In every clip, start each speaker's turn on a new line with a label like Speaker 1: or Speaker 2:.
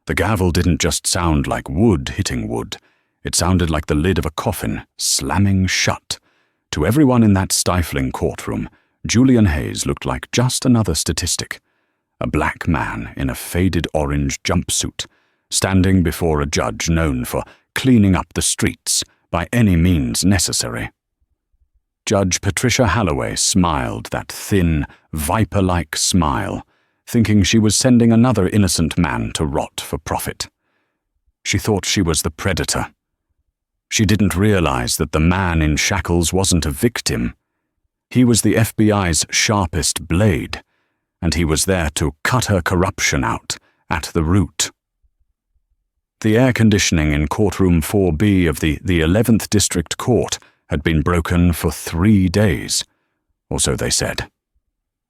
Speaker 1: The gavel didn't just sound like wood hitting wood. It sounded like the lid of a coffin, slamming shut. To everyone in that stifling courtroom, Julian Hayes looked like just another statistic. A black man in a faded orange jumpsuit, standing before a judge known for cleaning up the streets by any means necessary. Judge Patricia Halloway smiled that thin, viper-like smile, thinking she was sending another innocent man to rot for profit. She thought she was the predator. She didn't realize that the man in shackles wasn't a victim. He was the FBI's sharpest blade, and he was there to cut her corruption out at the root. The air conditioning in courtroom 4B of the 11th District Court had been broken for 3 days, or so they said.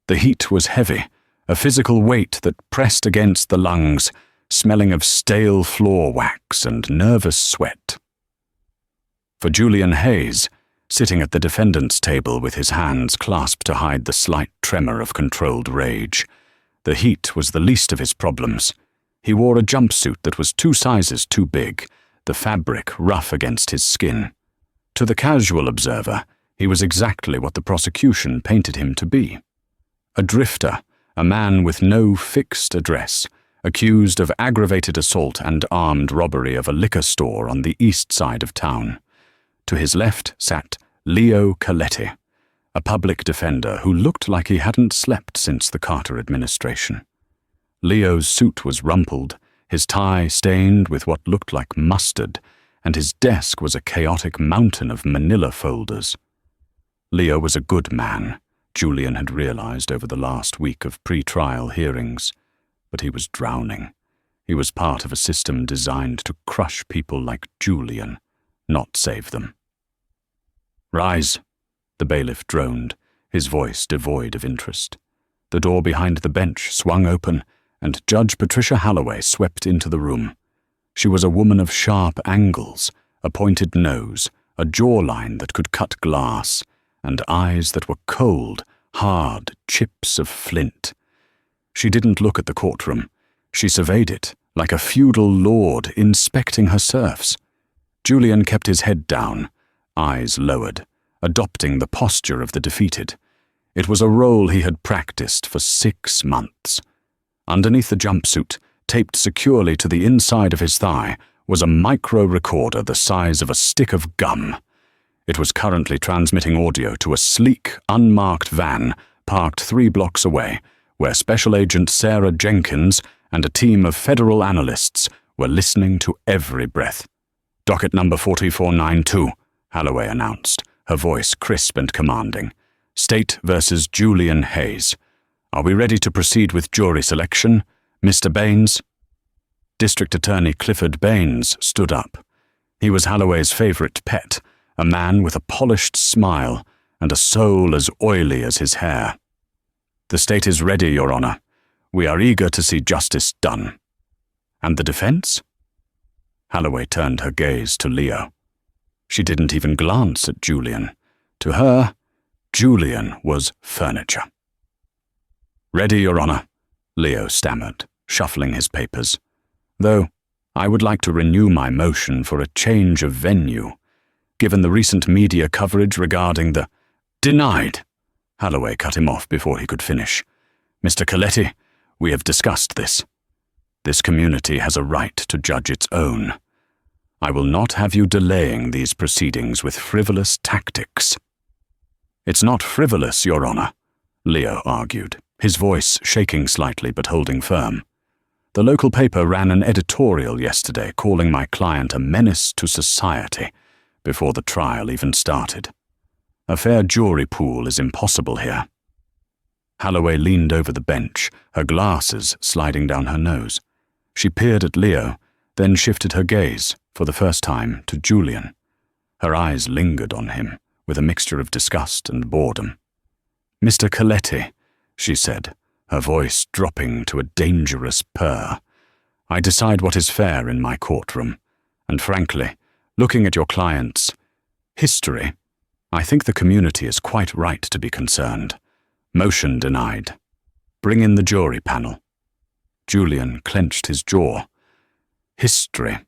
Speaker 1: The heat was heavy, a physical weight that pressed against the lungs, smelling of stale floor wax and nervous sweat. For Julian Hayes, sitting at the defendant's table with his hands clasped to hide the slight tremor of controlled rage, the heat was the least of his problems. He wore a jumpsuit that was 2 sizes too big, the fabric rough against his skin. To the casual observer, he was exactly what the prosecution painted him to be. A drifter, a man with no fixed address, accused of aggravated assault and armed robbery of a liquor store on the east side of town. To his left sat Leo Coletti, a public defender who looked like he hadn't slept since the Carter administration. Leo's suit was rumpled, his tie stained with what looked like mustard, and his desk was a chaotic mountain of manila folders. Leo was a good man, Julian had realized over the last week of pre-trial hearings, but he was drowning. He was part of a system designed to crush people like Julian, not save them. "Rise," the bailiff droned, his voice devoid of interest. The door behind the bench swung open, and Judge Patricia Halloway swept into the room. She was a woman of sharp angles, a pointed nose, a jawline that could cut glass, and eyes that were cold, hard chips of flint. She didn't look at the courtroom. She surveyed it, like a feudal lord inspecting her serfs. Julian kept his head down, eyes lowered, adopting the posture of the defeated. It was a role he had practiced for 6 months. Underneath the jumpsuit, taped securely to the inside of his thigh, was a micro-recorder the size of a stick of gum. It was currently transmitting audio to a sleek, unmarked van parked 3 blocks away, where Special Agent Sarah Jenkins and a team of federal analysts were listening to every breath. "Docket number 4492, Halloway announced, her voice crisp and commanding. "State versus Julian Hayes. Are we ready to proceed with jury selection? Mr. Baines?" District Attorney Clifford Baines stood up. He was Halloway's favorite pet, a man with a polished smile and a soul as oily as his hair. "The state is ready, Your Honor. We are eager to see justice done." "And the defense?" Halloway turned her gaze to Leo. She didn't even glance at Julian. To her, Julian was furniture. "Ready, Your Honor," Leo stammered, shuffling his papers. "Though, I would like to renew my motion for a change of venue, given the recent media coverage regarding the—" "Denied!" Halloway cut him off before he could finish. "Mr. Coletti, we have discussed this. This community has a right to judge its own. I will not have you delaying these proceedings with frivolous tactics." "It's not frivolous, Your Honor," Leo argued, his voice shaking slightly but holding firm. "The local paper ran an editorial yesterday calling my client a menace to society before the trial even started. A fair jury pool is impossible here." Halloway leaned over the bench, her glasses sliding down her nose. She peered at Leo, then shifted her gaze, for the first time, to Julian. Her eyes lingered on him, with a mixture of disgust and boredom. "Mr. Coletti," she said, her voice dropping to a dangerous purr, "I decide what is fair in my courtroom, and frankly, looking at your client's history, I think the community is quite right to be concerned. Motion denied. Bring in the jury panel." Julian clenched his jaw. History.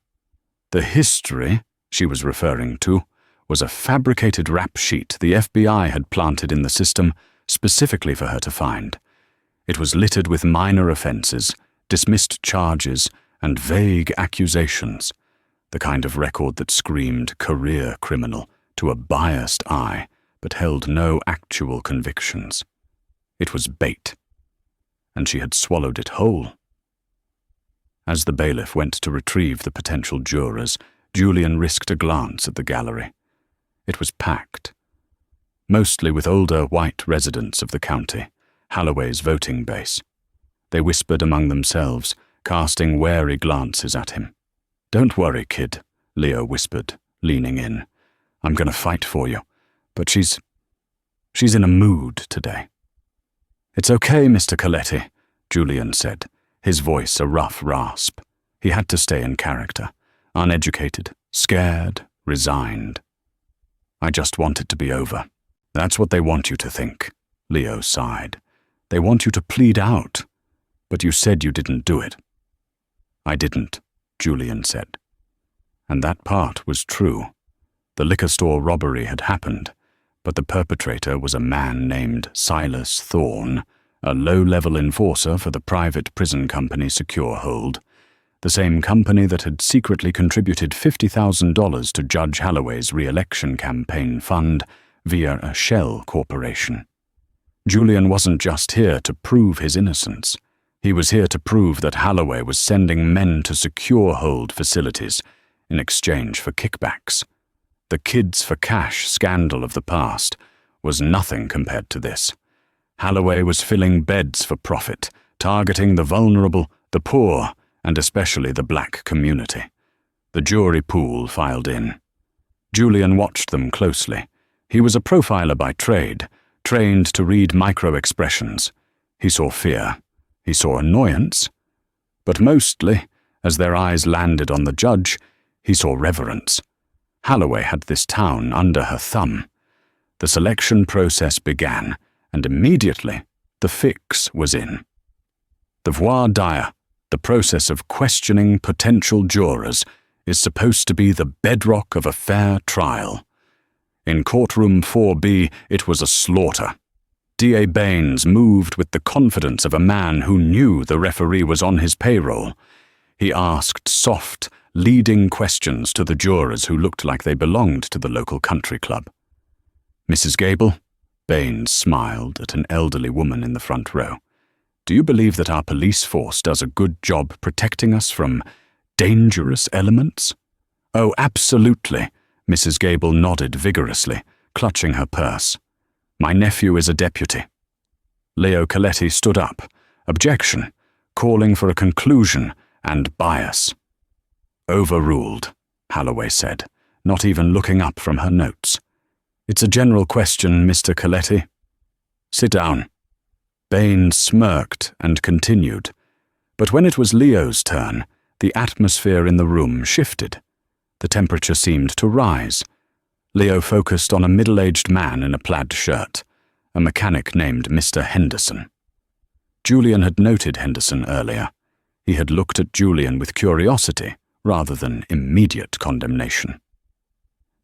Speaker 1: The history she was referring to was a fabricated rap sheet the FBI had planted in the system specifically for her to find. It was littered with minor offenses, dismissed charges, and vague accusations, the kind of record that screamed career criminal to a biased eye but held no actual convictions. It was bait, and she had swallowed it whole. As the bailiff went to retrieve the potential jurors, Julian risked a glance at the gallery. It was packed, mostly with older white residents of the county, Halloway's voting base. They whispered among themselves, casting wary glances at him. "Don't worry, kid," Leo whispered, leaning in. "I'm going to fight for you, but she's in a mood today." "It's okay, Mr. Coletti," Julian said, his voice a rough rasp. He had to stay in character, uneducated, scared, resigned. "I just want it to be over." "That's what they want you to think," Leo sighed. "They want you to plead out, but you said you didn't do it." "I didn't," Julian said. And that part was true. The liquor store robbery had happened, but the perpetrator was a man named Silas Thorne, a low-level enforcer for the private prison company Secure Hold, the same company that had secretly contributed $50,000 to Judge Halloway's re-election campaign fund via a shell corporation. Julian wasn't just here to prove his innocence. He was here to prove that Halloway was sending men to Secure Hold facilities in exchange for kickbacks. The kids for cash scandal of the past was nothing compared to this. Halloway was filling beds for profit, targeting the vulnerable, the poor, and especially the black community. The jury pool filed in. Julian watched them closely. He was a profiler by trade, trained to read micro-expressions. He saw fear. He saw annoyance. But mostly, as their eyes landed on the judge, he saw reverence. Halloway had this town under her thumb. The selection process began, and immediately the fix was in. The voir dire, the process of questioning potential jurors, is supposed to be the bedrock of a fair trial. In courtroom 4B, it was a slaughter. D.A. Baines moved with the confidence of a man who knew the referee was on his payroll. He asked soft, leading questions to the jurors who looked like they belonged to the local country club. "Mrs. Gable," Baines smiled at an elderly woman in the front row, "do you believe that our police force does a good job protecting us from dangerous elements?" "Oh, absolutely," Mrs. Gable nodded vigorously, clutching her purse. "My nephew is a deputy." Leo Coletti stood up, objection, calling for a conclusion and bias. "Overruled," Halloway said, not even looking up from her notes. "It's a general question, Mr. Coletti." "Sit down." Baines smirked and continued, but when it was Leo's turn, the atmosphere in the room shifted. The temperature seemed to rise. Leo focused on a middle-aged man in a plaid shirt, a mechanic named Mr. Henderson. Julian had noted Henderson earlier. He had looked at Julian with curiosity rather than immediate condemnation.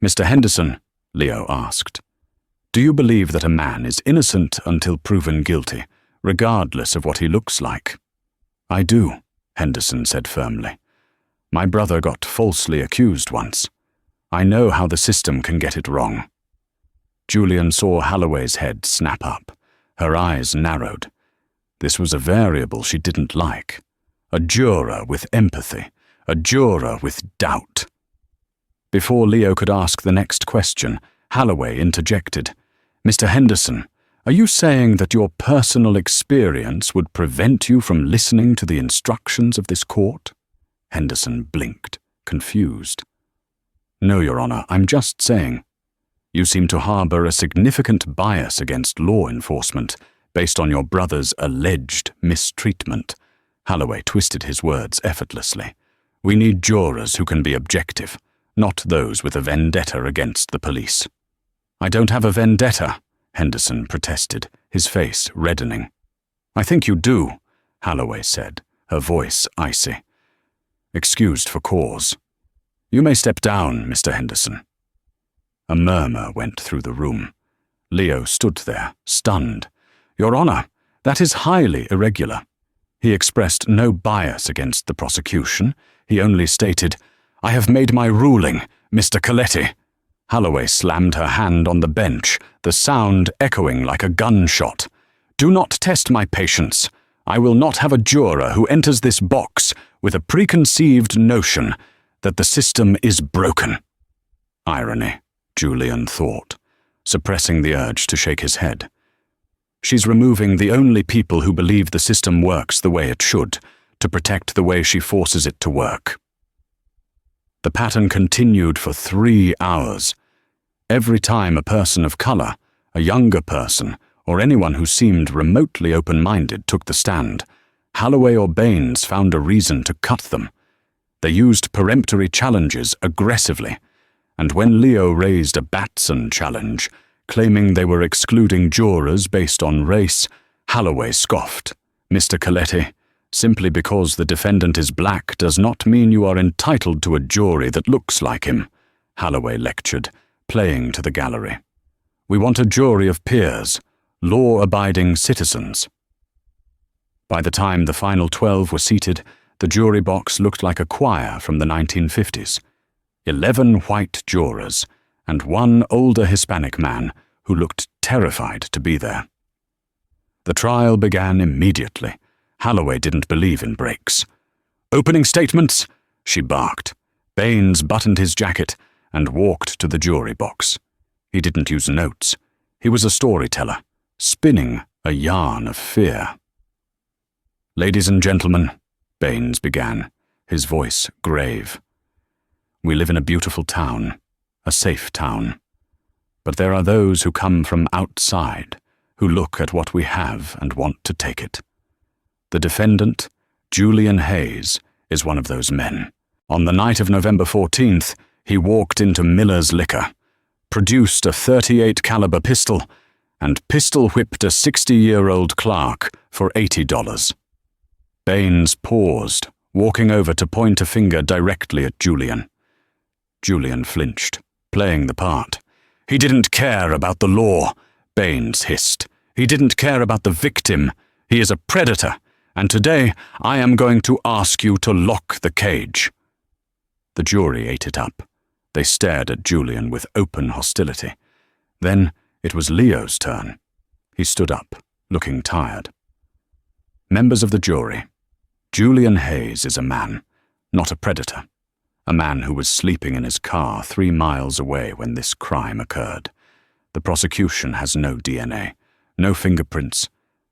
Speaker 1: "Mr. Henderson," Leo asked, "do you believe that a man is innocent until proven guilty, regardless of what he looks like?" "I do," Henderson said firmly. "My brother got falsely accused once. I know how the system can get it wrong." Julian saw Halloway's head snap up. Her eyes narrowed. This was a variable she didn't like. A juror with empathy. A juror with doubt. Before Leo could ask the next question, Halloway interjected. "Mr. Henderson, are you saying that your personal experience would prevent you from listening to the instructions of this court?" Henderson blinked, confused. "No, Your Honor, I'm just saying. You seem to harbor a significant bias against law enforcement based on your brother's alleged mistreatment." Halloway twisted his words effortlessly. "We need jurors who can be objective, not those with a vendetta against the police." "I don't have a vendetta," Henderson protested, his face reddening. "I think you do," Halloway said, her voice icy. excused for cause. "You may step down, Mr. Henderson." A murmur went through the room. Leo stood there, stunned. "Your Honor, that is highly irregular." He expressed no bias against the prosecution. He only stated, "I have made my ruling, Mr. Coletti." Holloway slammed her hand on the bench, the sound echoing like a gunshot. "Do not test my patience. I will not have a juror who enters this box with a preconceived notion that the system is broken." Irony, Julian thought, suppressing the urge to shake his head. She's removing the only people who believe the system works the way it should, to protect the way she forces it to work. The pattern continued for 3 hours. Every time a person of color, a younger person, or anyone who seemed remotely open-minded took the stand, Holloway or Baines found a reason to cut them. They used peremptory challenges aggressively, and when Leo raised a Batson challenge, claiming they were excluding jurors based on race, Holloway scoffed. "Mr. Coletti, simply because the defendant is black does not mean you are entitled to a jury that looks like him," Holloway lectured, playing to the gallery. "We want a jury of peers, law-abiding citizens." By the time the final 12 were seated, the jury box looked like a choir from the 1950s. 11 white jurors, and 1 older Hispanic man who looked terrified to be there. The trial began immediately. Holloway didn't believe in breaks. "Opening statements," she barked. Baines buttoned his jacket and walked to the jury box. He didn't use notes. He was a storyteller, spinning a yarn of fear. "Ladies and gentlemen," Baines began, his voice grave. "We live in a beautiful town, a safe town. But there are those who come from outside, who look at what we have and want to take it. The defendant, Julian Hayes, is one of those men. On the night of November 14th, he walked into Miller's Liquor, produced a .38 caliber pistol, and pistol-whipped a 60-year-old clerk for $80. Baines paused, walking over to point a finger directly at Julian. Julian flinched, playing the part. "He didn't care about the law," Baines hissed. "He didn't care about the victim. He is a predator, and today I am going to ask you to lock the cage." The jury ate it up. They stared at Julian with open hostility. Then it was Leo's turn. He stood up, looking tired. "Members of the jury, Julian Hayes is a man, not a predator. A man who was sleeping in his car 3 miles away when this crime occurred. The prosecution has no DNA, no fingerprints,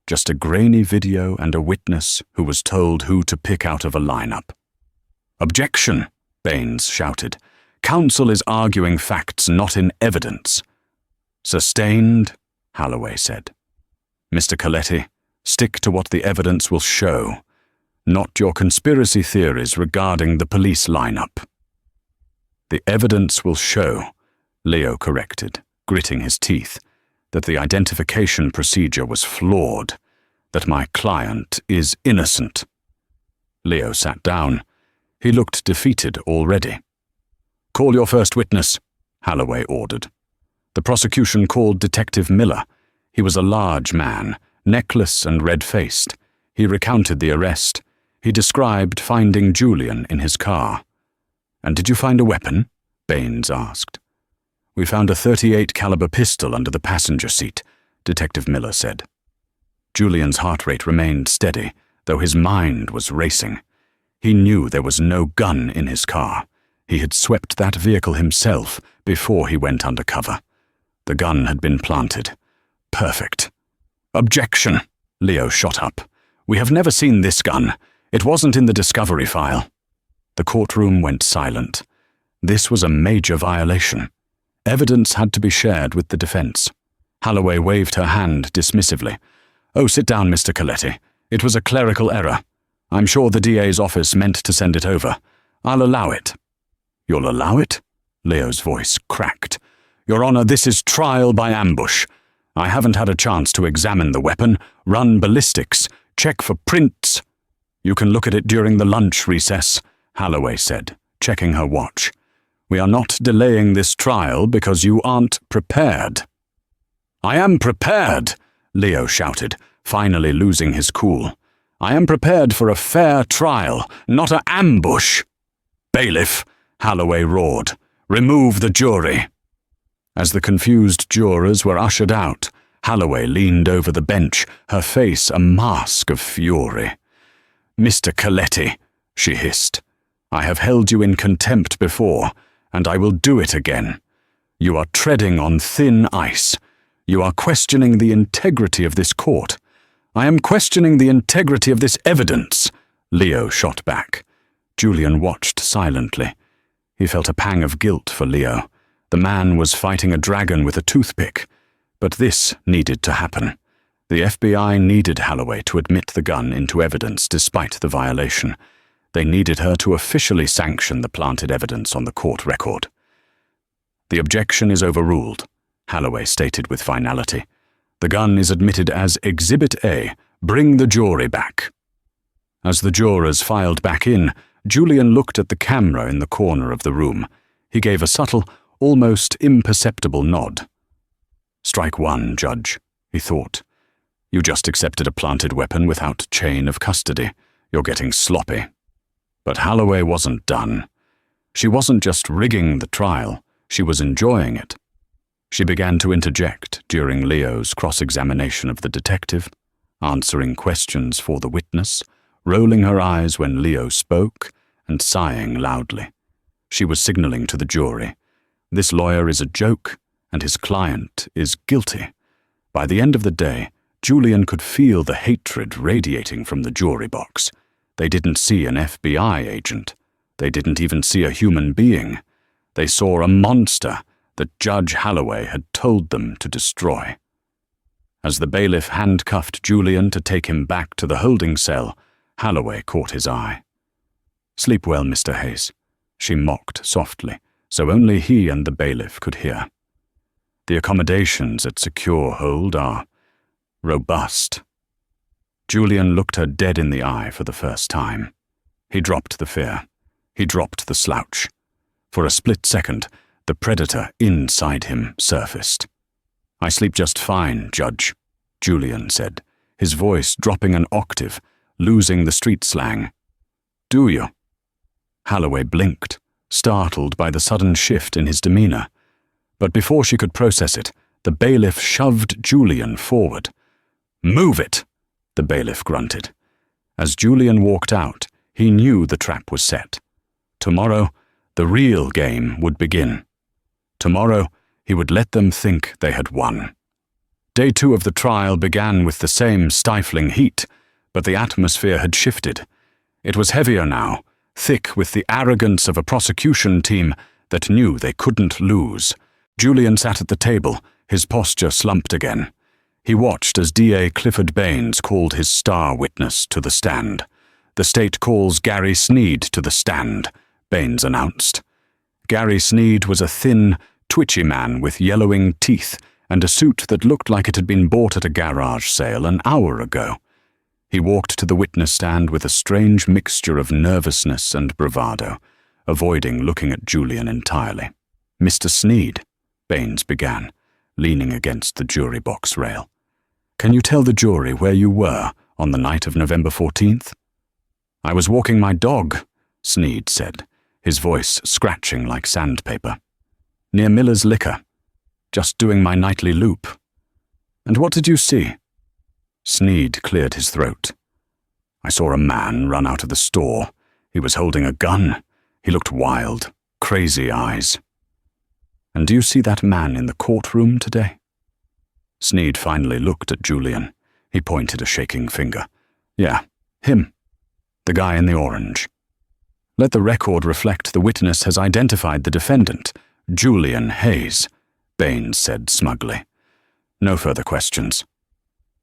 Speaker 1: just a grainy video and a witness who was told who to pick out of a lineup." "Objection!" Baines shouted. "Counsel is arguing facts, not in evidence." "Sustained," Holloway said. "Mr. Coletti, stick to what the evidence will show, not your conspiracy theories regarding the police lineup." "The evidence will show," Leo corrected, gritting his teeth, "that the identification procedure was flawed, that my client is innocent." Leo sat down. He looked defeated already. "Call your first witness," Holloway ordered. The prosecution called Detective Miller. He was a large man, neckless and red-faced. He recounted the arrest. He described finding Julian in his car. "And did you find a weapon?" Baines asked. "We found a .38 caliber pistol under the passenger seat," Detective Miller said. Julian's heart rate remained steady, though his mind was racing. He knew there was no gun in his car. He had swept that vehicle himself before he went undercover. The gun had been planted. Perfect. "Objection!" Leo shot up. "We have never seen this gun. It wasn't in the discovery file." The courtroom went silent. This was a major violation. Evidence had to be shared with the defense. Holloway waved her hand dismissively. "Oh, sit down, Mr. Coletti. It was a clerical error. I'm sure the DA's office meant to send it over. I'll allow it." "You'll allow it?" Leo's voice cracked. "Your Honor, this is trial by ambush. I haven't had a chance to examine the weapon, run ballistics, check for prints." "You can look at it during the lunch recess," Halloway said, checking her watch. "We are not delaying this trial because you aren't prepared." "I am prepared," Leo shouted, finally losing his cool. "I am prepared for a fair trial, not an ambush." "Bailiff," Halloway roared, "remove the jury." As the confused jurors were ushered out, Halloway leaned over the bench, her face a mask of fury. "Mr. Coletti," she hissed, "I have held you in contempt before, and I will do it again. You are treading on thin ice. You are questioning the integrity of this court. I am questioning the integrity of this evidence," Leo shot back. Julian watched silently. He felt a pang of guilt for Leo. The man was fighting a dragon with a toothpick. But this needed to happen. The FBI needed Halloway to admit the gun into evidence despite the violation. They needed her to officially sanction the planted evidence on the court record. "The objection is overruled," Halloway stated with finality. "The gun is admitted as Exhibit A. Bring the jury back." As the jurors filed back in, Julian looked at the camera in the corner of the room. He gave a subtle, almost imperceptible nod. "Strike one, Judge," he thought. "You just accepted a planted weapon without chain of custody. You're getting sloppy." But Halloway wasn't done. She wasn't just rigging the trial, she was enjoying it. She began to interject during Leo's cross-examination of the detective, answering questions for the witness, rolling her eyes when Leo spoke, and sighing loudly. She was signaling to the jury, "This lawyer is a joke, and his client is guilty." By the end of the day, Julian could feel the hatred radiating from the jury box. They didn't see an FBI agent. They didn't even see a human being. They saw a monster that Judge Halloway had told them to destroy. As the bailiff handcuffed Julian to take him back to the holding cell, Halloway caught his eye. "Sleep well, Mr. Hayes," she mocked softly, so only he and the bailiff could hear. "The accommodations at Secure Hold are robust." Julian looked her dead in the eye for the first time. He dropped the fear. He dropped the slouch. For a split second, the predator inside him surfaced. "I sleep just fine, Judge," Julian said, his voice dropping an octave, losing the street slang. "Do you?" Halloway blinked, startled by the sudden shift in his demeanor. But before she could process it, the bailiff shoved Julian forward. "Move it!" the bailiff grunted. As Julian walked out, he knew the trap was set. Tomorrow, the real game would begin. Tomorrow, he would let them think they had won. Day 2 of the trial began with the same stifling heat, but the atmosphere had shifted. It was heavier now, thick with the arrogance of a prosecution team that knew they couldn't lose. Julian sat at the table, his posture slumped again. He watched as DA Clifford Baines called his star witness to the stand. "The state calls Gary Sneed to the stand," Baines announced. Gary Sneed was a thin, twitchy man with yellowing teeth and a suit that looked like it had been bought at a garage sale an hour ago. He walked to the witness stand with a strange mixture of nervousness and bravado, avoiding looking at Julian entirely. "Mr. Sneed," Baines began, leaning against the jury box rail. "Can you tell the jury where you were on the night of November 14th? "I was walking my dog," Sneed said, his voice scratching like sandpaper. "Near Miller's Liquor. Just doing my nightly loop." "And what did you see?" Sneed cleared his throat. "I saw a man run out of the store. He was holding a gun. He looked wild, crazy eyes." "And do you see that man in the courtroom today?" Sneed finally looked at Julian. He pointed a shaking finger. "Yeah, him. The guy in the orange." "Let the record reflect the witness has identified the defendant, Julian Hayes," Baines said smugly. "No further questions."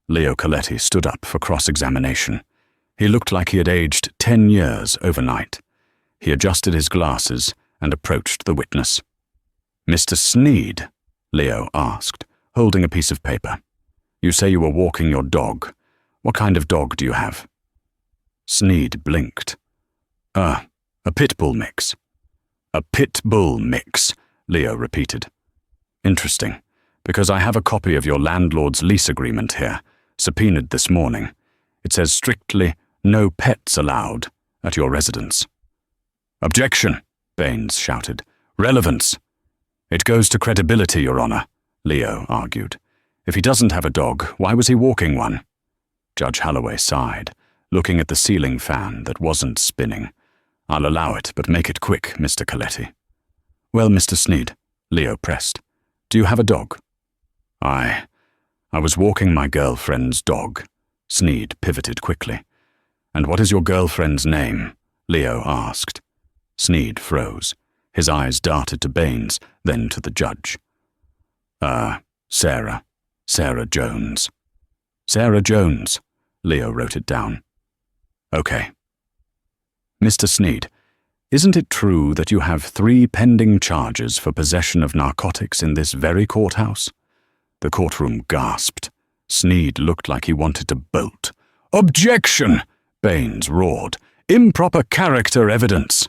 Speaker 1: Leo Coletti stood up for cross-examination. He looked like he had aged 10 years overnight. He adjusted his glasses and approached the witness. "Mr. Sneed?" Leo asked, holding a piece of paper. "You say you were walking your dog. What kind of dog do you have?" Sneed blinked. A pit bull mix. A pit bull mix, Leo repeated. Interesting, because I have a copy of your landlord's lease agreement here, subpoenaed this morning. It says strictly no pets allowed at your residence. Objection, Baines shouted. Relevance. It goes to credibility, Your Honor, Leo argued. If he doesn't have a dog, why was he walking one? Judge Halloway sighed, looking at the ceiling fan that wasn't spinning. I'll allow it, but make it quick, Mr. Coletti. Well, Mr. Sneed, Leo pressed. Do you have a dog? I was walking my girlfriend's dog. Sneed pivoted quickly. And what is your girlfriend's name? Leo asked. Sneed froze. His eyes darted to Baines, then to the judge. Sarah. Sarah Jones. Sarah Jones. Leo wrote it down. Okay. Mr. Sneed, isn't it true that you have 3 pending charges for possession of narcotics in this very courthouse? The courtroom gasped. Sneed looked like he wanted to bolt. Objection! Baines roared. Improper character evidence.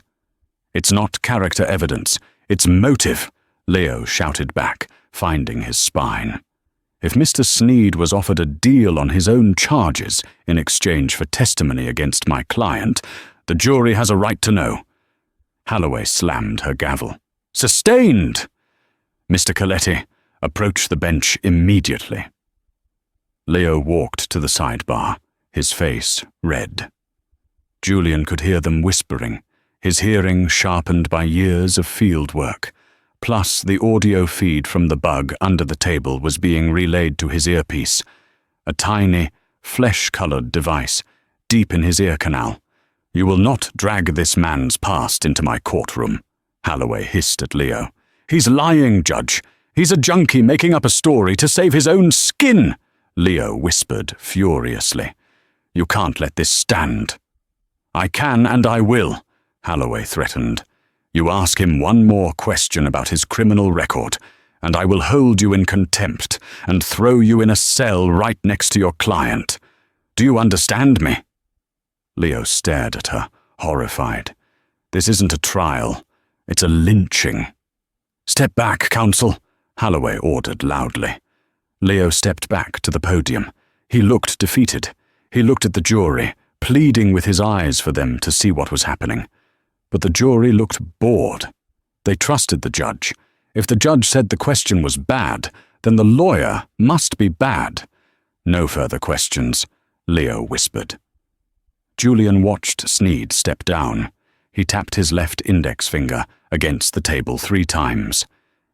Speaker 1: It's not character evidence, it's motive, Leo shouted back, finding his spine. If Mr. Sneed was offered a deal on his own charges in exchange for testimony against my client, the jury has a right to know. Halloway slammed her gavel. Sustained! Mr. Coletti, approach the bench immediately. Leo walked to the sidebar, his face red. Julian could hear them whispering, his hearing sharpened by years of field work. Plus, the audio feed from the bug under the table was being relayed to his earpiece, a tiny, flesh-colored device deep in his ear canal. You will not drag this man's past into my courtroom, Halloway hissed at Leo. He's lying, Judge. He's a junkie making up a story to save his own skin, Leo whispered furiously. You can't let this stand. I can and I will, Halloway threatened. You ask him one more question about his criminal record, and I will hold you in contempt and throw you in a cell right next to your client. Do you understand me? Leo stared at her, horrified. This isn't a trial. It's a lynching. Step back, counsel, Halloway ordered loudly. Leo stepped back to the podium. He looked defeated. He looked at the jury, pleading with his eyes for them to see what was happening. But the jury looked bored. They trusted the judge. If the judge said the question was bad, then the lawyer must be bad. No further questions, Leo whispered. Julian watched Sneed step down. He tapped his left index finger against the table 3 times.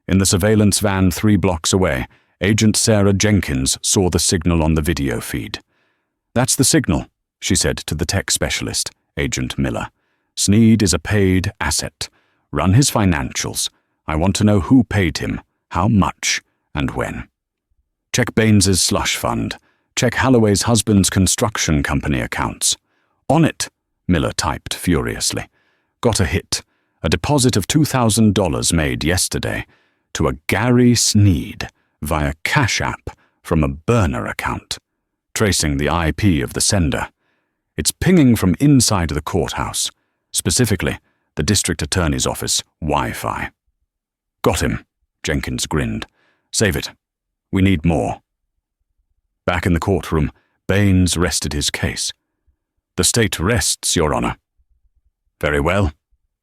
Speaker 1: In the surveillance van 3 blocks away, Agent Sarah Jenkins saw the signal on the video feed. That's the signal, she said to the tech specialist, Agent Miller. Sneed is a paid asset. Run his financials. I want to know who paid him, how much, and when. Check Baines's slush fund. Check Halloway's husband's construction company accounts. On it, Miller typed furiously. Got a hit. A deposit of $2,000 made yesterday to a Gary Sneed via Cash App from a burner account. Tracing the IP of the sender. It's pinging from inside the courthouse. Specifically, the district attorney's office Wi-Fi. Got him, Jenkins grinned. Save it. We need more. Back in the courtroom, Baines rested his case. The state rests, Your Honor. Very well,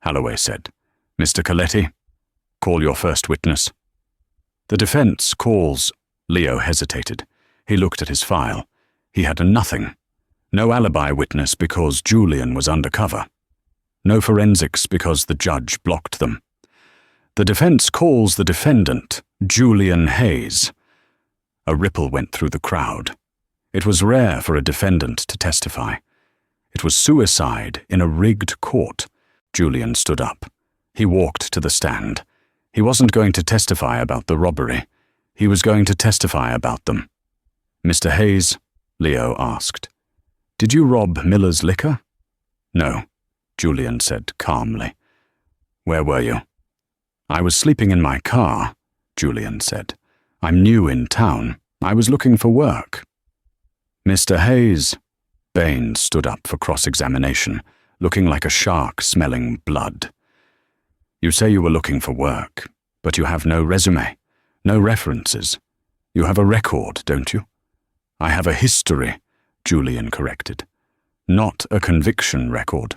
Speaker 1: Halloway said. Mr. Coletti, call your first witness. The defense calls. Leo hesitated. He looked at his file. He had nothing. No alibi witness because Julian was undercover. No forensics because the judge blocked them. The defense calls the defendant, Julian Hayes. A ripple went through the crowd. It was rare for a defendant to testify. It was suicide in a rigged court. Julian stood up. He walked to the stand. He wasn't going to testify about the robbery. He was going to testify about them. Mr. Hayes, Leo asked, did you rob Miller's liquor? No, Julian said calmly. Where were you? I was sleeping in my car, Julian said. I'm new in town. I was looking for work. Mr. Hayes, Baines stood up for cross-examination, looking like a shark smelling blood. You say you were looking for work, but you have no resume, no references. You have a record, don't you? I have a history, Julian corrected. Not a conviction record.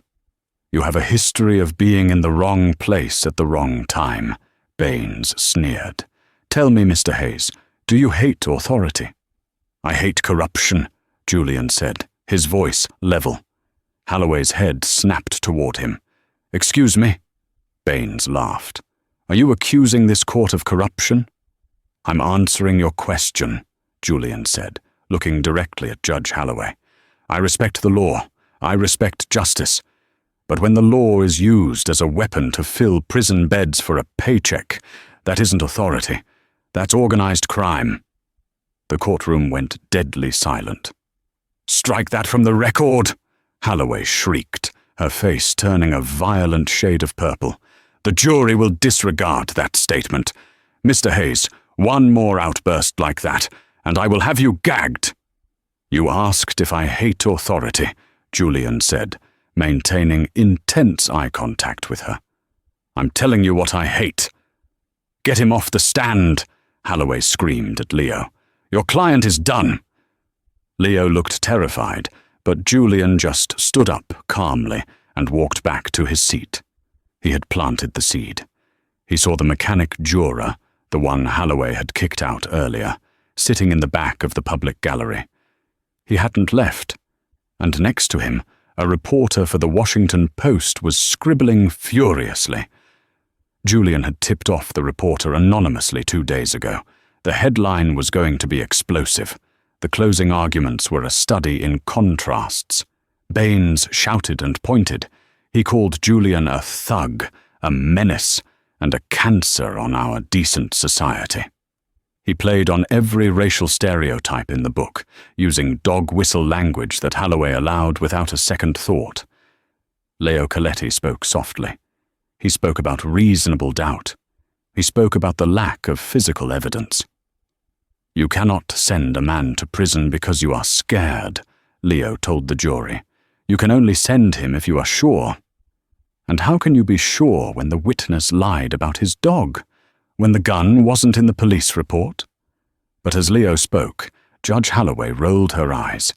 Speaker 1: You have a history of being in the wrong place at the wrong time, Baines sneered. Tell me, Mr. Hayes, do you hate authority? I hate corruption, Julian said, his voice level. Halloway's head snapped toward him. Excuse me? Baines laughed. Are you accusing this court of corruption? I'm answering your question, Julian said, looking directly at Judge Halloway. I respect the law. I respect justice. But when the law is used as a weapon to fill prison beds for a paycheck, that isn't authority. That's organized crime. The courtroom went deadly silent. Strike that from the record, Halloway shrieked, her face turning a violent shade of purple. The jury will disregard that statement. Mr. Hayes, one more outburst like that, and I will have you gagged. You asked if I hate authority, Julian said, maintaining intense eye contact with her. I'm telling you what I hate. Get him off the stand, Halloway screamed at Leo. Your client is done. Leo looked terrified, but Julian just stood up calmly and walked back to his seat. He had planted the seed. He saw the mechanic juror, the one Halloway had kicked out earlier, sitting in the back of the public gallery. He hadn't left, and next to him, a reporter for the Washington Post was scribbling furiously. Julian had tipped off the reporter anonymously 2 days ago. The headline was going to be explosive. The closing arguments were a study in contrasts. Baines shouted and pointed. He called Julian a thug, a menace, and a cancer on our decent society. He played on every racial stereotype in the book, using dog-whistle language that Halloway allowed without a second thought. Leo Coletti spoke softly. He spoke about reasonable doubt. He spoke about the lack of physical evidence. You cannot send a man to prison because you are scared, Leo told the jury. You can only send him if you are sure. And how can you be sure when the witness lied about his dog? When the gun wasn't in the police report? But as Leo spoke, Judge Halloway rolled her eyes.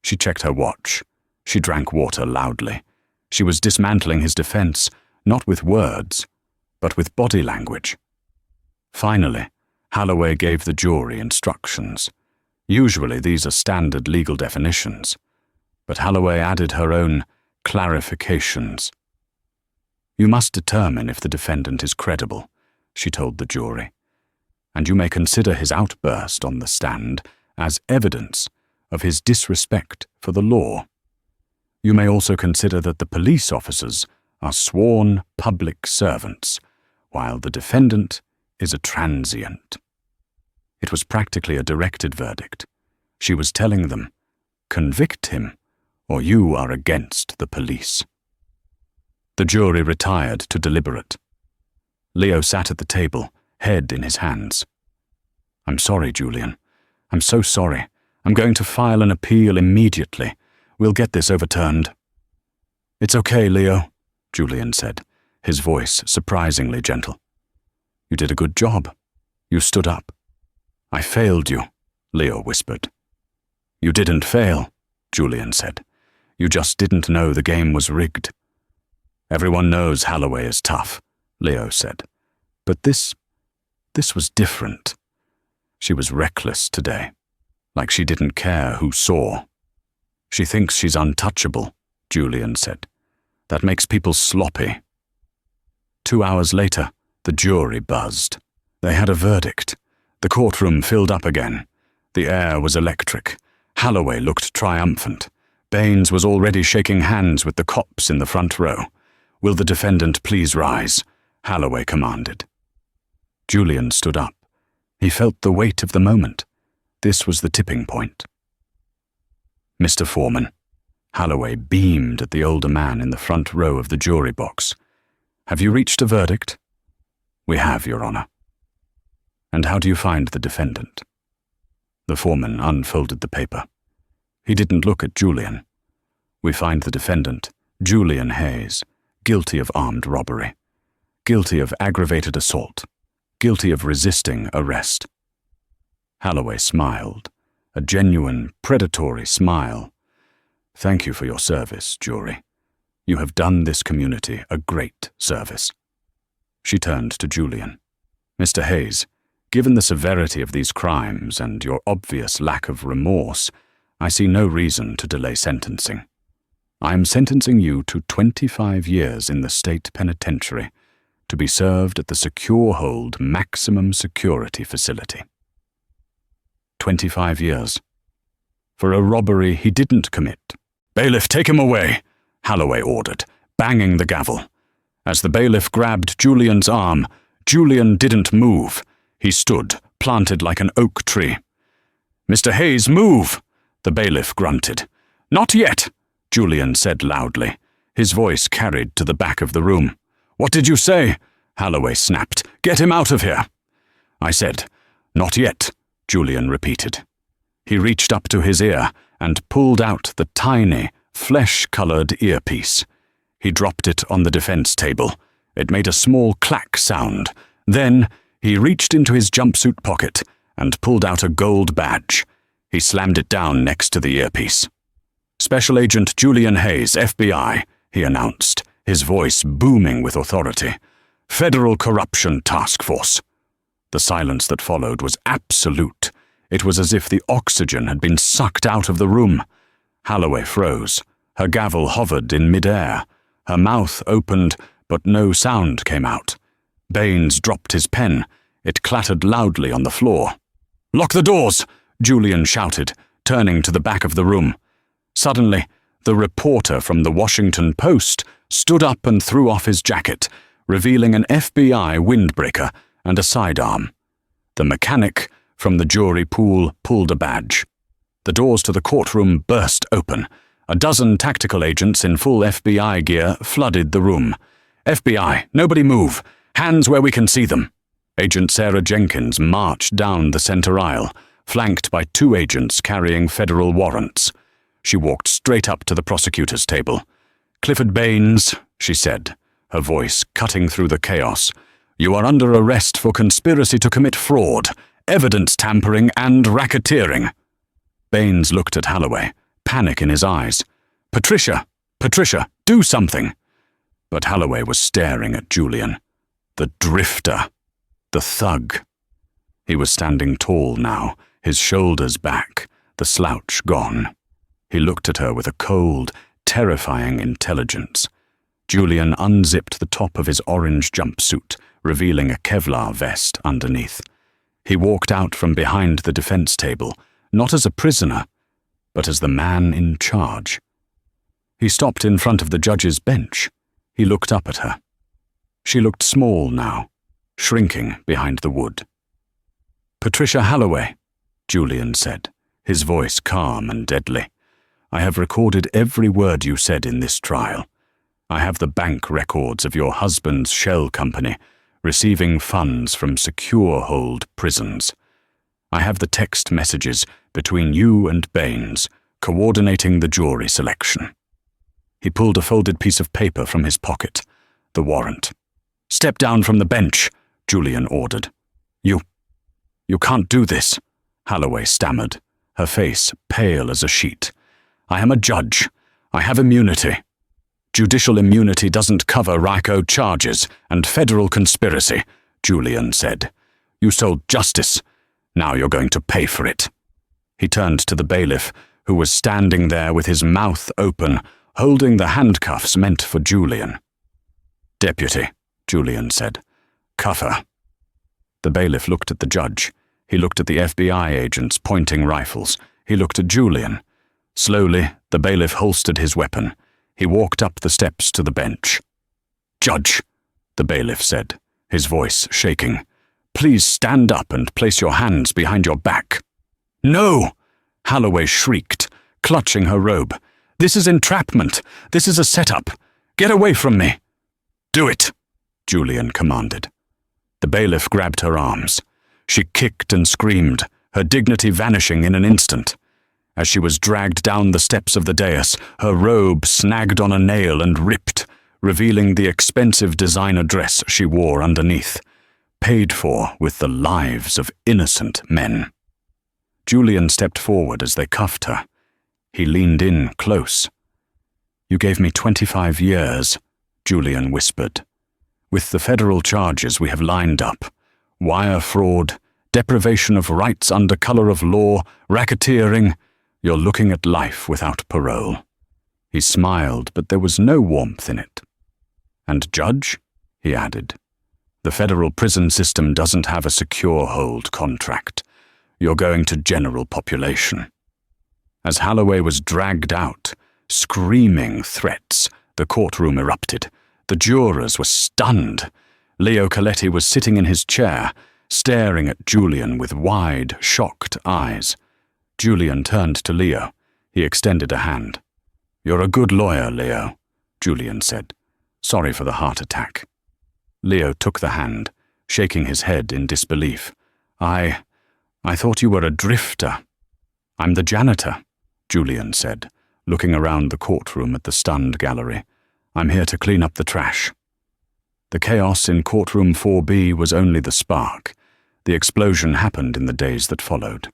Speaker 1: She checked her watch. She drank water loudly. She was dismantling his defense, not with words, but with body language. Finally, Halloway gave the jury instructions. Usually these are standard legal definitions, but Halloway added her own clarifications. You must determine if the defendant is credible, she told the jury, and you may consider his outburst on the stand as evidence of his disrespect for the law. You may also consider that the police officers are sworn public servants, while the defendant is a transient. It was practically a directed verdict. She was telling them, convict him, or you are against the police. The jury retired to deliberate. Leo sat at the table, head in his hands. I'm sorry, Julian. I'm so sorry. I'm going to file an appeal immediately. We'll get this overturned. It's okay, Leo, Julian said, his voice surprisingly gentle. You did a good job. You stood up. I failed you, Leo whispered. You didn't fail, Julian said. You just didn't know the game was rigged. Everyone knows Halloway is tough, Leo said. But this was different. She was reckless today, like she didn't care who saw. She thinks she's untouchable, Julian said. That makes people sloppy. 2 hours later, the jury buzzed. They had a verdict. The courtroom filled up again. The air was electric. Halloway looked triumphant. Baines was already shaking hands with the cops in the front row. Will the defendant please rise? Halloway commanded. Julian stood up. He felt the weight of the moment. This was the tipping point. Mr. Foreman. Halloway beamed at the older man in the front row of the jury box. Have you reached a verdict? We have, Your Honor. And how do you find the defendant? The foreman unfolded the paper. He didn't look at Julian. We find the defendant Julian Hayes, guilty of armed robbery, guilty of aggravated assault, guilty of resisting arrest. Holloway smiled, a genuine, predatory smile. Thank you for your service, jury. You have done this community a great service. She turned to Julian. Mr. Hayes, given the severity of these crimes and your obvious lack of remorse, I see no reason to delay sentencing. I am sentencing you to 25 years in the state penitentiary to be served at the Secure Hold Maximum Security Facility. 25 years. For a robbery he didn't commit. Bailiff, take him away, Holloway ordered, banging the gavel. As the bailiff grabbed Julian's arm, Julian didn't move. He stood, planted like an oak tree. Mr. Hayes, move, the bailiff grunted. Not yet, Julian said loudly. His voice carried to the back of the room. What did you say? Holloway snapped. Get him out of here. I said, not yet, Julian repeated. He reached up to his ear and pulled out the tiny, flesh-colored earpiece. He dropped it on the defense table. It made a small clack sound. Then he reached into his jumpsuit pocket and pulled out a gold badge. He slammed it down next to the earpiece. Special Agent Julian Hayes, FBI, he announced, his voice booming with authority. Federal Corruption Task Force. The silence that followed was absolute. It was as if the oxygen had been sucked out of the room. Holloway froze. Her gavel hovered in midair. Her mouth opened, but no sound came out. Baines dropped his pen. It clattered loudly on the floor. Lock the doors, Julian shouted, turning to the back of the room. Suddenly, the reporter from the Washington Post stood up and threw off his jacket, revealing an FBI windbreaker and a sidearm. The mechanic from the jury pool pulled a badge. The doors to the courtroom burst open. A dozen tactical agents in full FBI gear flooded the room. FBI, nobody move. Hands where we can see them. Agent Sarah Jenkins marched down the center aisle, flanked by 2 agents carrying federal warrants. She walked straight up to the prosecutor's table. Clifford Baines, she said, her voice cutting through the chaos, you are under arrest for conspiracy to commit fraud, evidence tampering, and racketeering. Baines looked at Holloway, panic in his eyes. Patricia, do something. But Holloway was staring at Julian. The drifter. The thug. He was standing tall now, his shoulders back, the slouch gone. He looked at her with a cold, terrifying intelligence. Julian unzipped the top of his orange jumpsuit, revealing a Kevlar vest underneath. He walked out from behind the defense table, not as a prisoner, but as the man in charge. He stopped in front of the judge's bench. He looked up at her. She looked small now, shrinking behind the wood. Patricia Holloway, Julian said, his voice calm and deadly. I have recorded every word you said in this trial. I have the bank records of your husband's shell company, receiving funds from secure hold prisons. I have the text messages between you and Baines, coordinating the jury selection. He pulled a folded piece of paper from his pocket, the warrant. Step down from the bench, Julian ordered. You can't do this, Holloway stammered, her face pale as a sheet. I am a judge. I have immunity. Judicial immunity doesn't cover RICO charges and federal conspiracy, Julian said. You sold justice. Now you're going to pay for it. He turned to the bailiff, who was standing there with his mouth open, holding the handcuffs meant for Julian. Deputy, Julian said. Cuff her. The bailiff looked at the judge. He looked at the FBI agents pointing rifles. He looked at Julian. Slowly, the bailiff holstered his weapon. He walked up the steps to the bench. Judge, the bailiff said, his voice shaking. Please stand up and place your hands behind your back. No! Holloway shrieked, clutching her robe. This is entrapment. This is a setup. Get away from me. Do it, Julian commanded. The bailiff grabbed her arms. She kicked and screamed, her dignity vanishing in an instant. As she was dragged down the steps of the dais, her robe snagged on a nail and ripped, revealing the expensive designer dress she wore underneath, paid for with the lives of innocent men. Julian stepped forward as they cuffed her. He leaned in close. "You gave me 25 years," Julian whispered. "With the federal charges we have lined up, wire fraud, deprivation of rights under color of law, racketeering, you're looking at life without parole." He smiled, but there was no warmth in it. "And judge?" he added. "The federal prison system doesn't have a secure hold contract. You're going to general population." As Holloway was dragged out, screaming threats, the courtroom erupted. The jurors were stunned. Leo Coletti was sitting in his chair, staring at Julian with wide, shocked eyes. Julian turned to Leo. He extended a hand. "You're a good lawyer, Leo," Julian said. "Sorry for the heart attack." Leo took the hand, shaking his head in disbelief. I thought you were a drifter." "I'm the janitor," Julian said, looking around the courtroom at the stunned gallery. "I'm here to clean up the trash." The chaos in courtroom 4B was only the spark. The explosion happened in the days that followed.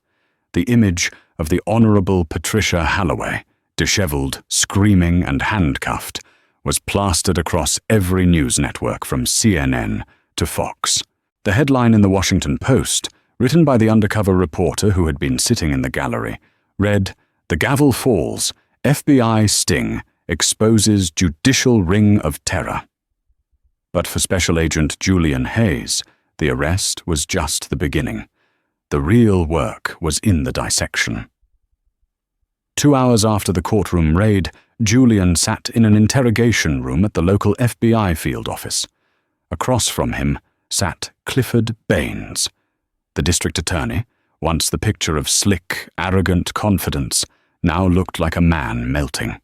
Speaker 1: The image of the Honorable Patricia Holloway, disheveled, screaming, and handcuffed, was plastered across every news network from CNN to Fox. The headline in the Washington Post, written by the undercover reporter who had been sitting in the gallery, read, "The gavel falls, FBI sting exposes judicial ring of terror." But for Special Agent Julian Hayes, the arrest was just the beginning. The real work was in the dissection. 2 hours after the courtroom raid, Julian sat in an interrogation room at the local FBI field office. Across from him sat Clifford Baines. The district attorney, once the picture of slick, arrogant confidence, now looked like a man melting.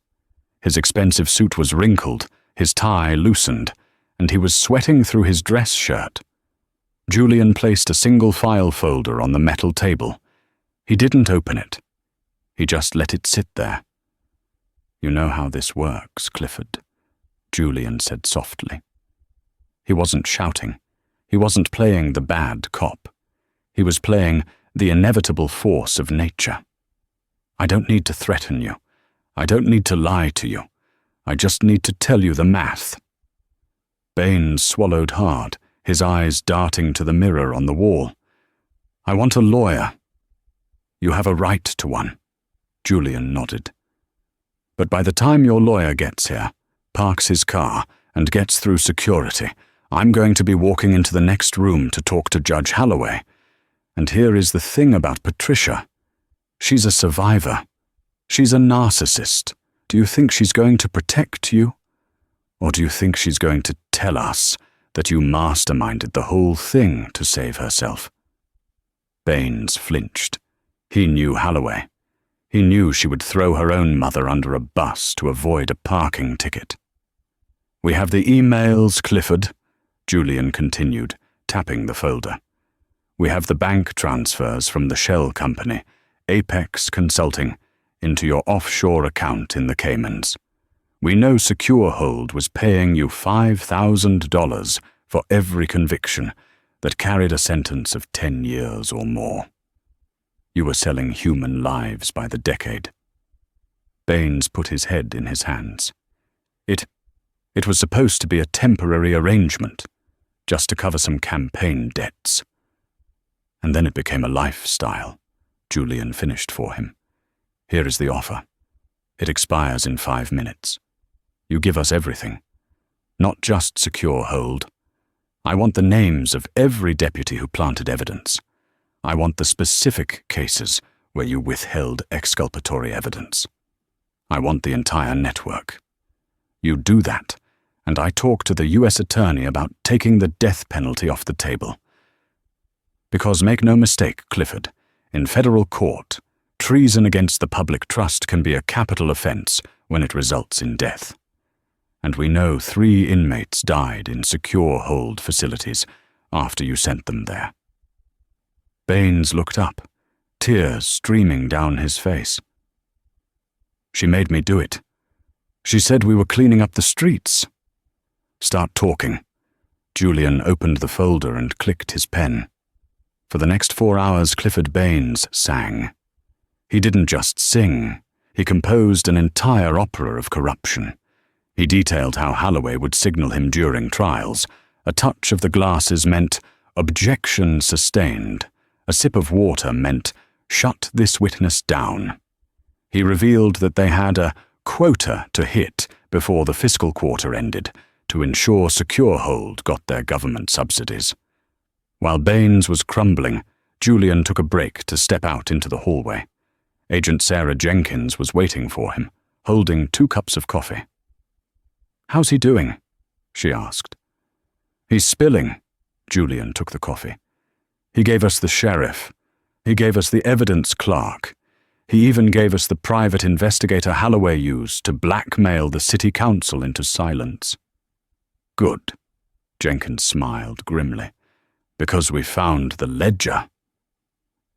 Speaker 1: His expensive suit was wrinkled, his tie loosened, and he was sweating through his dress shirt. Julian placed a single file folder on the metal table. He didn't open it. He just let it sit there. "You know how this works, Clifford," Julian said softly. He wasn't shouting. He wasn't playing the bad cop. He was playing the inevitable force of nature. "I don't need to threaten you. I don't need to lie to you. I just need to tell you the math." Baines swallowed hard, his eyes darting to the mirror on the wall. "I want a lawyer." "You have a right to one," Julian nodded. "But by the time your lawyer gets here, parks his car, and gets through security, I'm going to be walking into the next room to talk to Judge Holloway. And here is the thing about Patricia. She's a survivor. She's a narcissist. Do you think she's going to protect you? Or do you think she's going to tell us that you masterminded the whole thing to save herself?" Baines flinched. He knew Holloway. He knew she would throw her own mother under a bus to avoid a parking ticket. "We have the emails, Clifford," Julian continued, tapping the folder. "We have the bank transfers from the shell company, Apex Consulting, into your offshore account in the Caymans. We know Secure Hold was paying you $5,000 for every conviction that carried a sentence of 10 years or more. You were selling human lives by the decade." Baines put his head in his hands. It was supposed to be a temporary arrangement, just to cover some campaign debts. And then it became a lifestyle, Julian finished for him. "Here is the offer. It expires in 5 minutes. You give us everything, not just Secure Hold. I want the names of every deputy who planted evidence. I want the specific cases where you withheld exculpatory evidence. I want the entire network. You do that, and I talk to the U.S. Attorney about taking the death penalty off the table. Because make no mistake, Clifford, in federal court, treason against the public trust can be a capital offense when it results in death. And we know 3 inmates died in Secure Hold facilities after you sent them there." Baines looked up, tears streaming down his face. She made me do it. She said we were cleaning up the streets. Start talking. Julian opened the folder and clicked his pen. For the next 4 hours, Clifford Baines sang. He didn't just sing. He composed an entire opera of corruption. He detailed how Holloway would signal him during trials. A touch of the glasses meant objection sustained. A sip of water meant shut this witness down. He revealed that they had a quota to hit before the fiscal quarter ended to ensure Secure Hold got their government subsidies. While Baines was crumbling, Julian took a break to step out into the hallway. Agent Sarah Jenkins was waiting for him, holding 2 cups of coffee. "How's he doing?" she asked. "He's spilling." Julian took the coffee. "He gave us the sheriff. He gave us the evidence clerk. He even gave us the private investigator Holloway used to blackmail the city council into silence." "Good," Jenkins smiled grimly. "Because we found the ledger."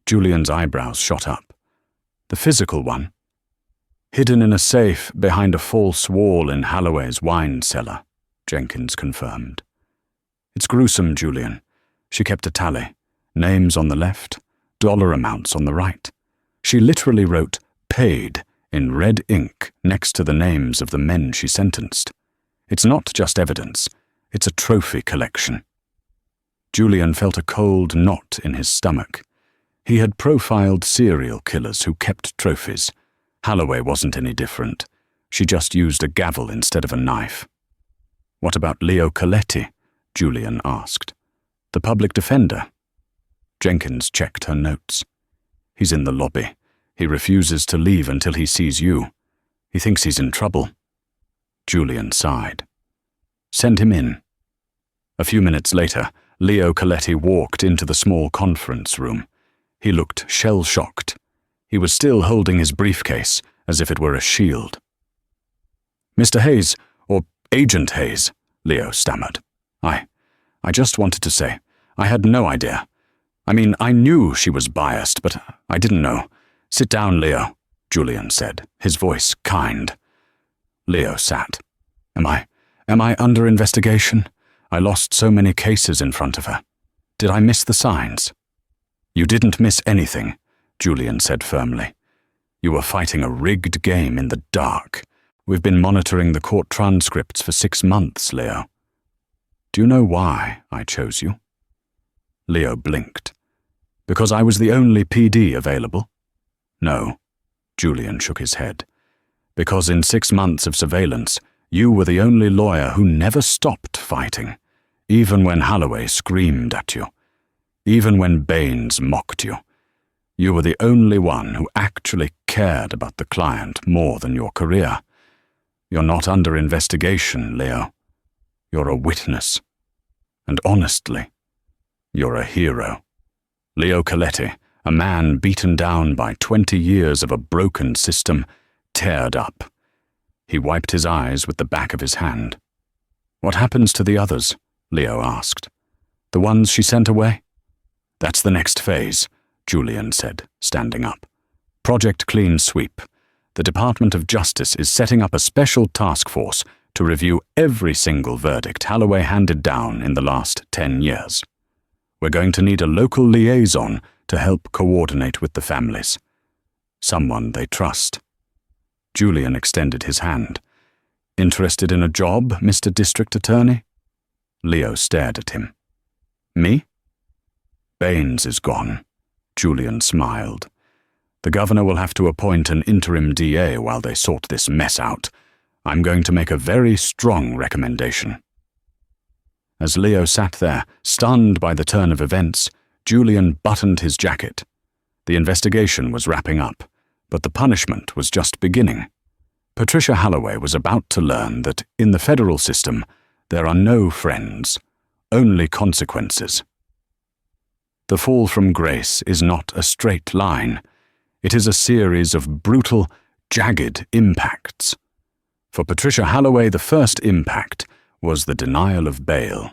Speaker 1: Julian's eyebrows shot up. "The physical one?" "Hidden in a safe behind a false wall in Holloway's wine cellar," Jenkins confirmed. "It's gruesome, Julian." She kept a tally. Names on the left, dollar amounts on the right. She literally wrote "paid" in red ink next to the names of the men she sentenced. It's not just evidence, it's a trophy collection. Julian felt a cold knot in his stomach. He had profiled serial killers who kept trophies. Holloway wasn't any different. She just used a gavel instead of a knife. "What about Leo Coletti?" Julian asked. "The public defender?" Jenkins checked her notes. "He's in the lobby. He refuses to leave until he sees you. He thinks he's in trouble." Julian sighed. "Send him in." A few minutes later, Leo Coletti walked into the small conference room. He looked shell-shocked. He was still holding his briefcase, as if it were a shield. "Mr. Hayes, or Agent Hayes," Leo stammered. I just wanted to say, I had no idea. I mean, I knew she was biased, but I didn't know. Sit down, Leo," Julian said, his voice kind. Leo sat. Am I under investigation? I lost so many cases in front of her. Did I miss the signs?" "You didn't miss anything," Julian said firmly. "You were fighting a rigged game in the dark. We've been monitoring the court transcripts for 6 months, Leo." "Do you know why I chose you?" Leo blinked. "Because I was the only PD available?" "No," Julian shook his head. "Because in 6 months of surveillance, you were the only lawyer who never stopped fighting, even when Holloway screamed at you, even when Baines mocked you. You were the only one who actually cared about the client more than your career. You're not under investigation, Leo. You're a witness. And honestly, you're a hero. Leo Coletti, a man beaten down by 20 years of a broken system, teared up." He wiped his eyes with the back of his hand. "What happens to the others?" Leo asked. "The ones she sent away?" "That's the next phase," Julian said, standing up. "Project Clean Sweep. The Department of Justice is setting up a special task force to review every single verdict Holloway handed down in the last 10 years. We're going to need a local liaison to help coordinate with the families. Someone they trust." Julian extended his hand. "Interested in a job, Mr. District Attorney?" Leo stared at him. "Me?" "Baines is gone," Julian smiled. "The governor will have to appoint an interim DA while they sort this mess out. I'm going to make a very strong recommendation." As Leo sat there, stunned by the turn of events, Julian buttoned his jacket. The investigation was wrapping up, but the punishment was just beginning. Patricia Holloway was about to learn that in the federal system, there are no friends, only consequences. The fall from grace is not a straight line. It is a series of brutal, jagged impacts. For Patricia Holloway, the first impact was the denial of bail.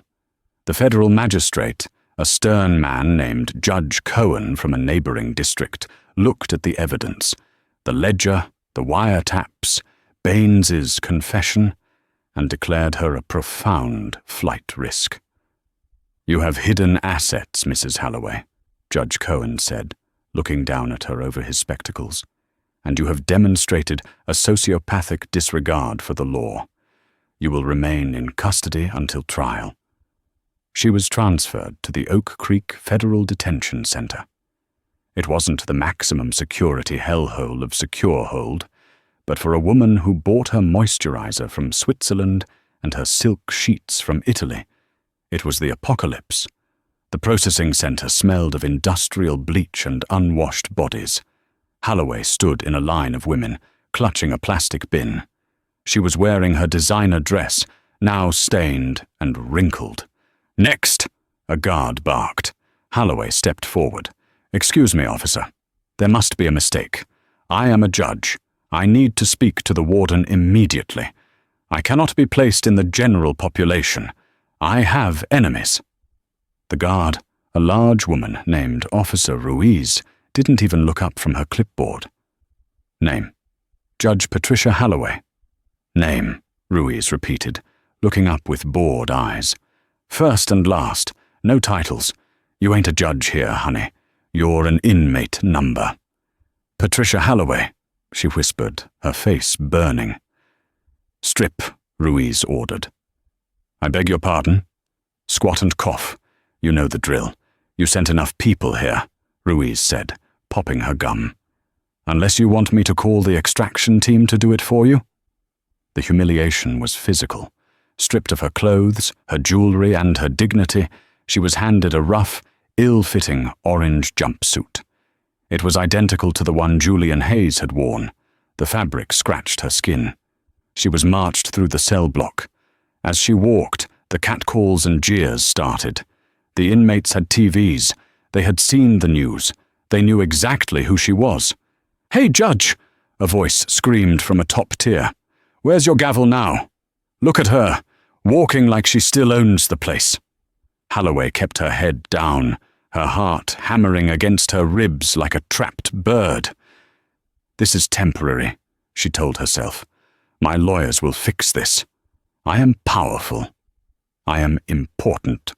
Speaker 1: The federal magistrate, a stern man named Judge Cohen from a neighboring district, looked at the evidence, the ledger, the wiretaps, Baines's confession, and declared her a profound flight risk. "You have hidden assets, Mrs. Halloway," Judge Cohen said, looking down at her over his spectacles, "and you have demonstrated a sociopathic disregard for the law. You will remain in custody until trial." She was transferred to the Oak Creek Federal Detention Center. It wasn't the maximum security hellhole of Secure Hold, but for a woman who bought her moisturizer from Switzerland and her silk sheets from Italy, it was the apocalypse. The processing center smelled of industrial bleach and unwashed bodies. Halloway stood in a line of women, clutching a plastic bin. She was wearing her designer dress, now stained and wrinkled. "Next!" a guard barked. Halloway stepped forward. "Excuse me, officer. There must be a mistake. I am a judge. I need to speak to the warden immediately. I cannot be placed in the general population. I have enemies." The guard, a large woman named Officer Ruiz, didn't even look up from her clipboard. "Name: Judge Patricia Halloway." "Name," Ruiz repeated, looking up with bored eyes. "First and last, no titles. You ain't a judge here, honey. You're an inmate number." "Patricia Halloway," she whispered, her face burning. "Strip," Ruiz ordered. "I beg your pardon?" "Squat and cough. You know the drill. You sent enough people here," Ruiz said, popping her gum. "Unless you want me to call the extraction team to do it for you?" The humiliation was physical. Stripped of her clothes, her jewelry, and her dignity, she was handed a rough, ill-fitting orange jumpsuit. It was identical to the one Julian Hayes had worn. The fabric scratched her skin. She was marched through the cell block. As she walked, the catcalls and jeers started. The inmates had TVs. They had seen the news. They knew exactly who she was. "Hey, Judge!" a voice screamed from a top tier. "Where's your gavel now? Look at her, walking like she still owns the place." Halloway kept her head down, her heart hammering against her ribs like a trapped bird. "This is temporary," she told herself. "My lawyers will fix this. I am powerful. I am important."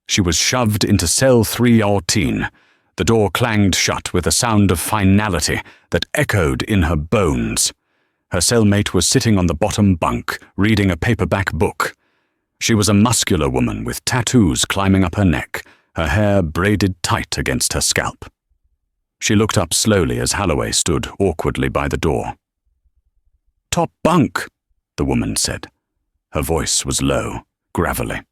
Speaker 1: She was shoved into cell 314. The door clanged shut with a sound of finality that echoed in her bones. Her cellmate was sitting on the bottom bunk, reading a paperback book. She was a muscular woman with tattoos climbing up her neck, her hair braided tight against her scalp. She looked up slowly as Halloway stood awkwardly by the door. "Top bunk," the woman said. Her voice was low, gravelly.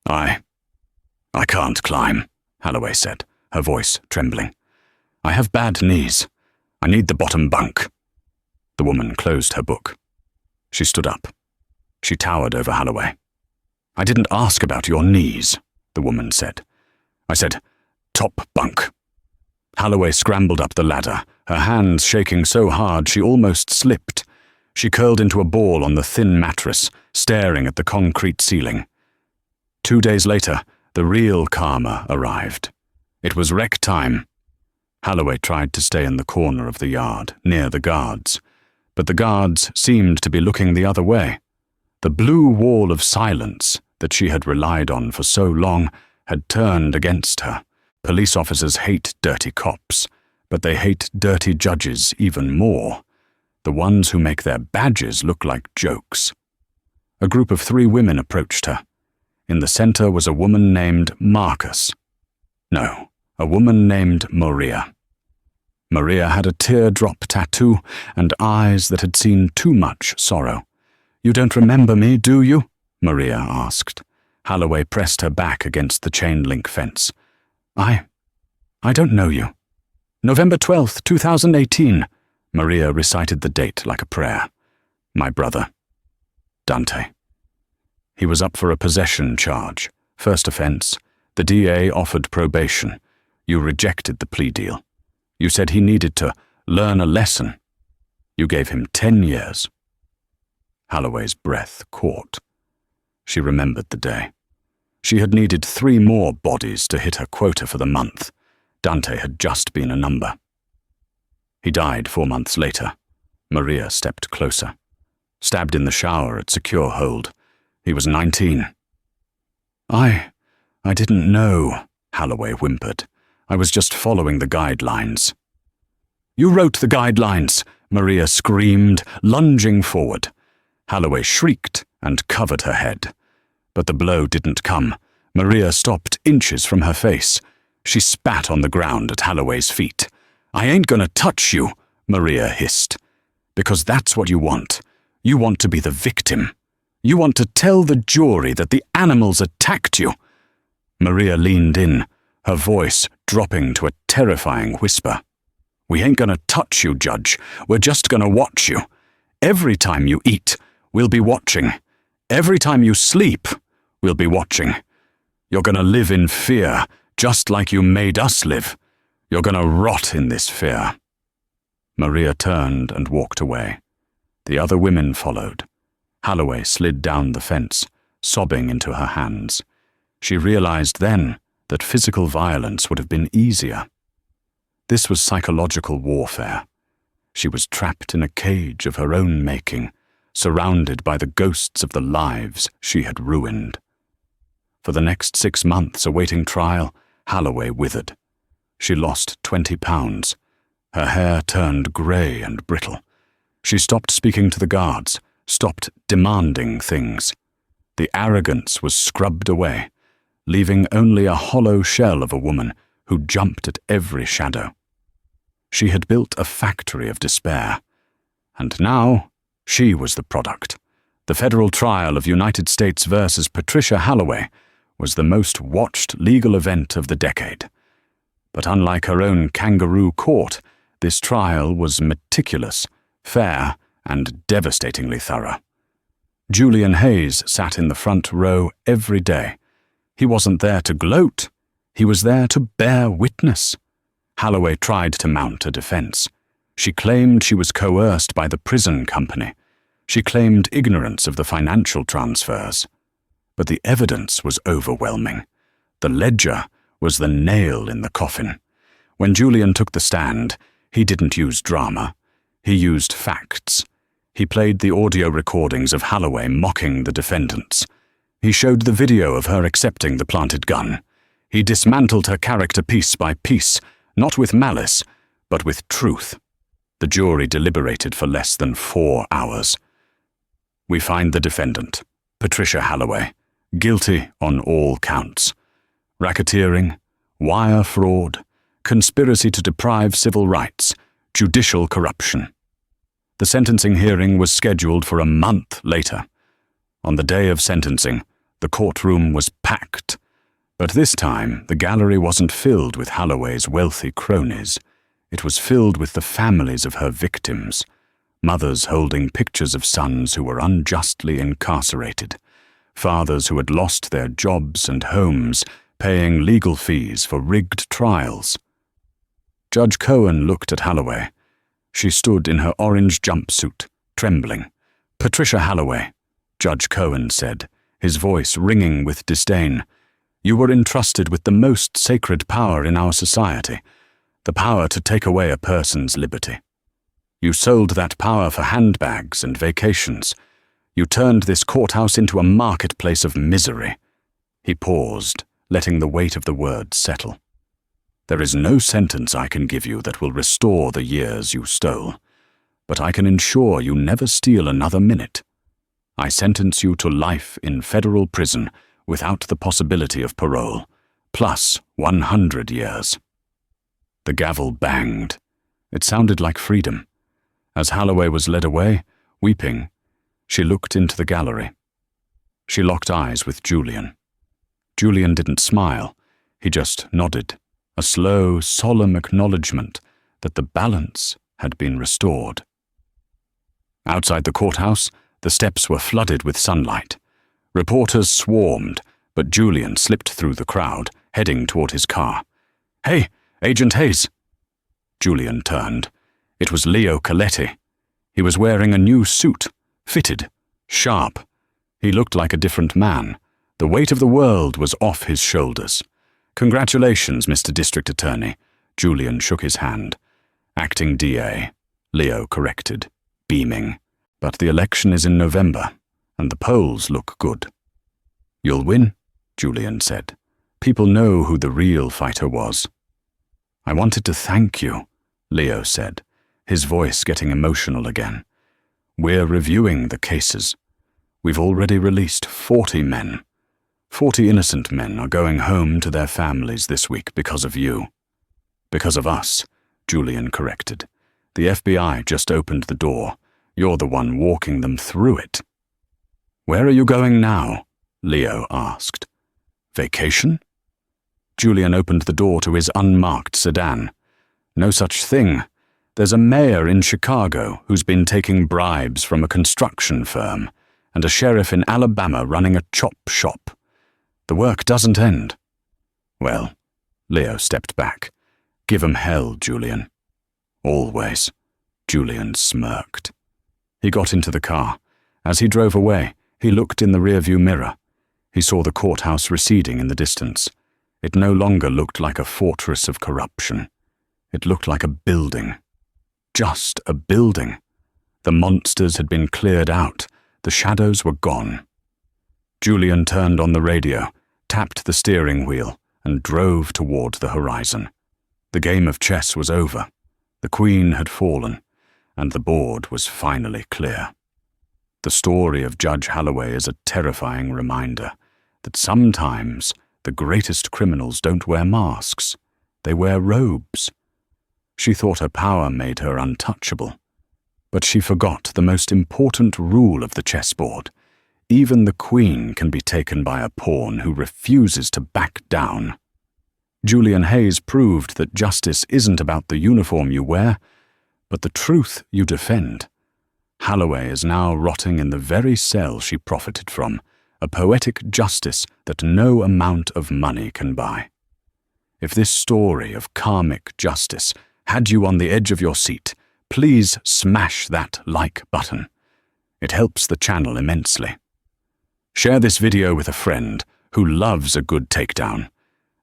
Speaker 1: I can't climb," Halloway said, her voice trembling. "I have bad knees. I need the bottom bunk." The woman closed her book. She stood up. She towered over Halloway. "I didn't ask about your knees," the woman said. "I said, top bunk." Halloway scrambled up the ladder, her hands shaking so hard she almost slipped. She curled into a ball on the thin mattress, staring at the concrete ceiling. 2 days later, the real karma arrived. It was rec time. Halloway tried to stay in the corner of the yard, near the guards, but the guards seemed to be looking the other way. The blue wall of silence that she had relied on for so long had turned against her. Police officers hate dirty cops, but they hate dirty judges even more, the ones who make their badges look like jokes. A group of 3 women approached her. In the center was a woman named Marcus. No, a woman named Maria. Maria had a teardrop tattoo and eyes that had seen too much sorrow. "You don't remember me, do you?" Maria asked. Halloway pressed her back against the chain-link fence. I don't know you." "November 12th, 2018. Maria recited the date like a prayer. "My brother, Dante." He was up for a possession charge. First offense. The DA offered probation. You rejected the plea deal. You said he needed to learn a lesson. You gave him 10 years. Halloway's breath caught. She remembered the day. She had needed 3 more bodies to hit her quota for the month. Dante had just been a number. He died 4 months later. Maria stepped closer. Stabbed in the shower at Secure Hold. He was 19. I didn't know, Halloway whimpered. I was just following the guidelines. You wrote the guidelines, Maria screamed, lunging forward. Halloway shrieked and covered her head. But the blow didn't come. Maria stopped inches from her face. She spat on the ground at Halloway's feet. I ain't gonna touch you, Maria hissed. Because that's what you want. You want to be the victim. You want to tell the jury that the animals attacked you. Maria leaned in, her voice dropping to a terrifying whisper. We ain't gonna touch you, Judge. We're just gonna watch you. Every time you eat, we'll be watching. Every time you sleep, we'll be watching. You're gonna live in fear, just like you made us live. You're gonna rot in this fear. Maria turned and walked away. The other women followed. Halloway slid down the fence, sobbing into her hands. She realized then that physical violence would have been easier. This was psychological warfare. She was trapped in a cage of her own making, surrounded by the ghosts of the lives she had ruined. For the next 6 months awaiting trial, Halloway withered. She lost 20 pounds. Her hair turned grey and brittle. She stopped speaking to the guards, stopped demanding things. The arrogance was scrubbed away, leaving only a hollow shell of a woman who jumped at every shadow. She had built a factory of despair, and now she was the product. The federal trial of United States versus Patricia Halloway was the most watched legal event of the decade. But unlike her own kangaroo court, this trial was meticulous, fair, and devastatingly thorough. Julian Hayes sat in the front row every day. He wasn't there to gloat. He was there to bear witness. Halloway tried to mount a defense. She claimed she was coerced by the prison company. She claimed ignorance of the financial transfers. But the evidence was overwhelming. The ledger was the nail in the coffin. When Julian took the stand, he didn't use drama. He used facts. He played the audio recordings of Halloway mocking the defendants. He showed the video of her accepting the planted gun. He dismantled her character piece by piece, not with malice, but with truth. The jury deliberated for less than 4 hours. We find the defendant, Patricia Halloway, guilty on all counts. Racketeering, wire fraud, conspiracy to deprive civil rights, judicial corruption. The sentencing hearing was scheduled for a month later. On the day of sentencing, the courtroom was packed. But this time, the gallery wasn't filled with Halloway's wealthy cronies. It was filled with the families of her victims, mothers holding pictures of sons who were unjustly incarcerated, fathers who had lost their jobs and homes, paying legal fees for rigged trials. Judge Cohen looked at Halloway. She stood in her orange jumpsuit, trembling. Patricia Halloway, Judge Cohen said, his voice ringing with disdain. You were entrusted with the most sacred power in our society, the power to take away a person's liberty. You sold that power for handbags and vacations. You turned this courthouse into a marketplace of misery. He paused, letting the weight of the words settle. There is no sentence I can give you that will restore the years you stole, but I can ensure you never steal another minute. I sentence you to life in federal prison without the possibility of parole, plus 100 years. The gavel banged. It sounded like freedom. As Halloway was led away, weeping, she looked into the gallery. She locked eyes with Julian. Julian didn't smile. He just nodded, a slow, solemn acknowledgement that the balance had been restored. Outside the courthouse, the steps were flooded with sunlight. Reporters swarmed, but Julian slipped through the crowd, heading toward his car. "Hey, Agent Hayes!" Julian turned. It was Leo Coletti. He was wearing a new suit, fitted, sharp. He looked like a different man. The weight of the world was off his shoulders. "Congratulations, Mr. District Attorney." Julian shook his hand. Acting DA, Leo corrected, beaming. But the election is in November, and the polls look good. You'll win, Julian said. People know who the real fighter was. I wanted to thank you, Leo said, his voice getting emotional again. We're reviewing the cases. We've already released 40 men. 40 innocent men are going home to their families this week because of you. Because of us, Julian corrected. The FBI just opened the door. You're the one walking them through it. Where are you going now? Leo asked. Vacation? Julian opened the door to his unmarked sedan. No such thing. There's a mayor in Chicago who's been taking bribes from a construction firm, and a sheriff in Alabama running a chop shop. The work doesn't end. Well, Leo stepped back. Give 'em hell, Julian. Always. Julian smirked. He got into the car. As he drove away, he looked in the rearview mirror. He saw the courthouse receding in the distance. It no longer looked like a fortress of corruption. It looked like a building. Just a building. The monsters had been cleared out. The shadows were gone. Julian turned on the radio, tapped the steering wheel, and drove toward the horizon. The game of chess was over. The queen had fallen, and the board was finally clear. The story of Judge Holloway is a terrifying reminder that sometimes the greatest criminals don't wear masks. They wear robes. She thought her power made her untouchable. But she forgot the most important rule of the chessboard. Even the queen can be taken by a pawn who refuses to back down. Julian Hayes proved that justice isn't about the uniform you wear, but the truth you defend. Holloway is now rotting in the very cell she profited from, a poetic justice that no amount of money can buy. If this story of karmic justice had you on the edge of your seat, please smash that like button. It helps the channel immensely. Share this video with a friend who loves a good takedown.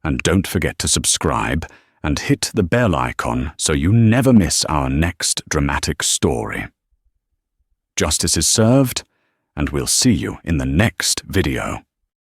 Speaker 1: And don't forget to subscribe and hit the bell icon so you never miss our next dramatic story. Justice is served, and we'll see you in the next video.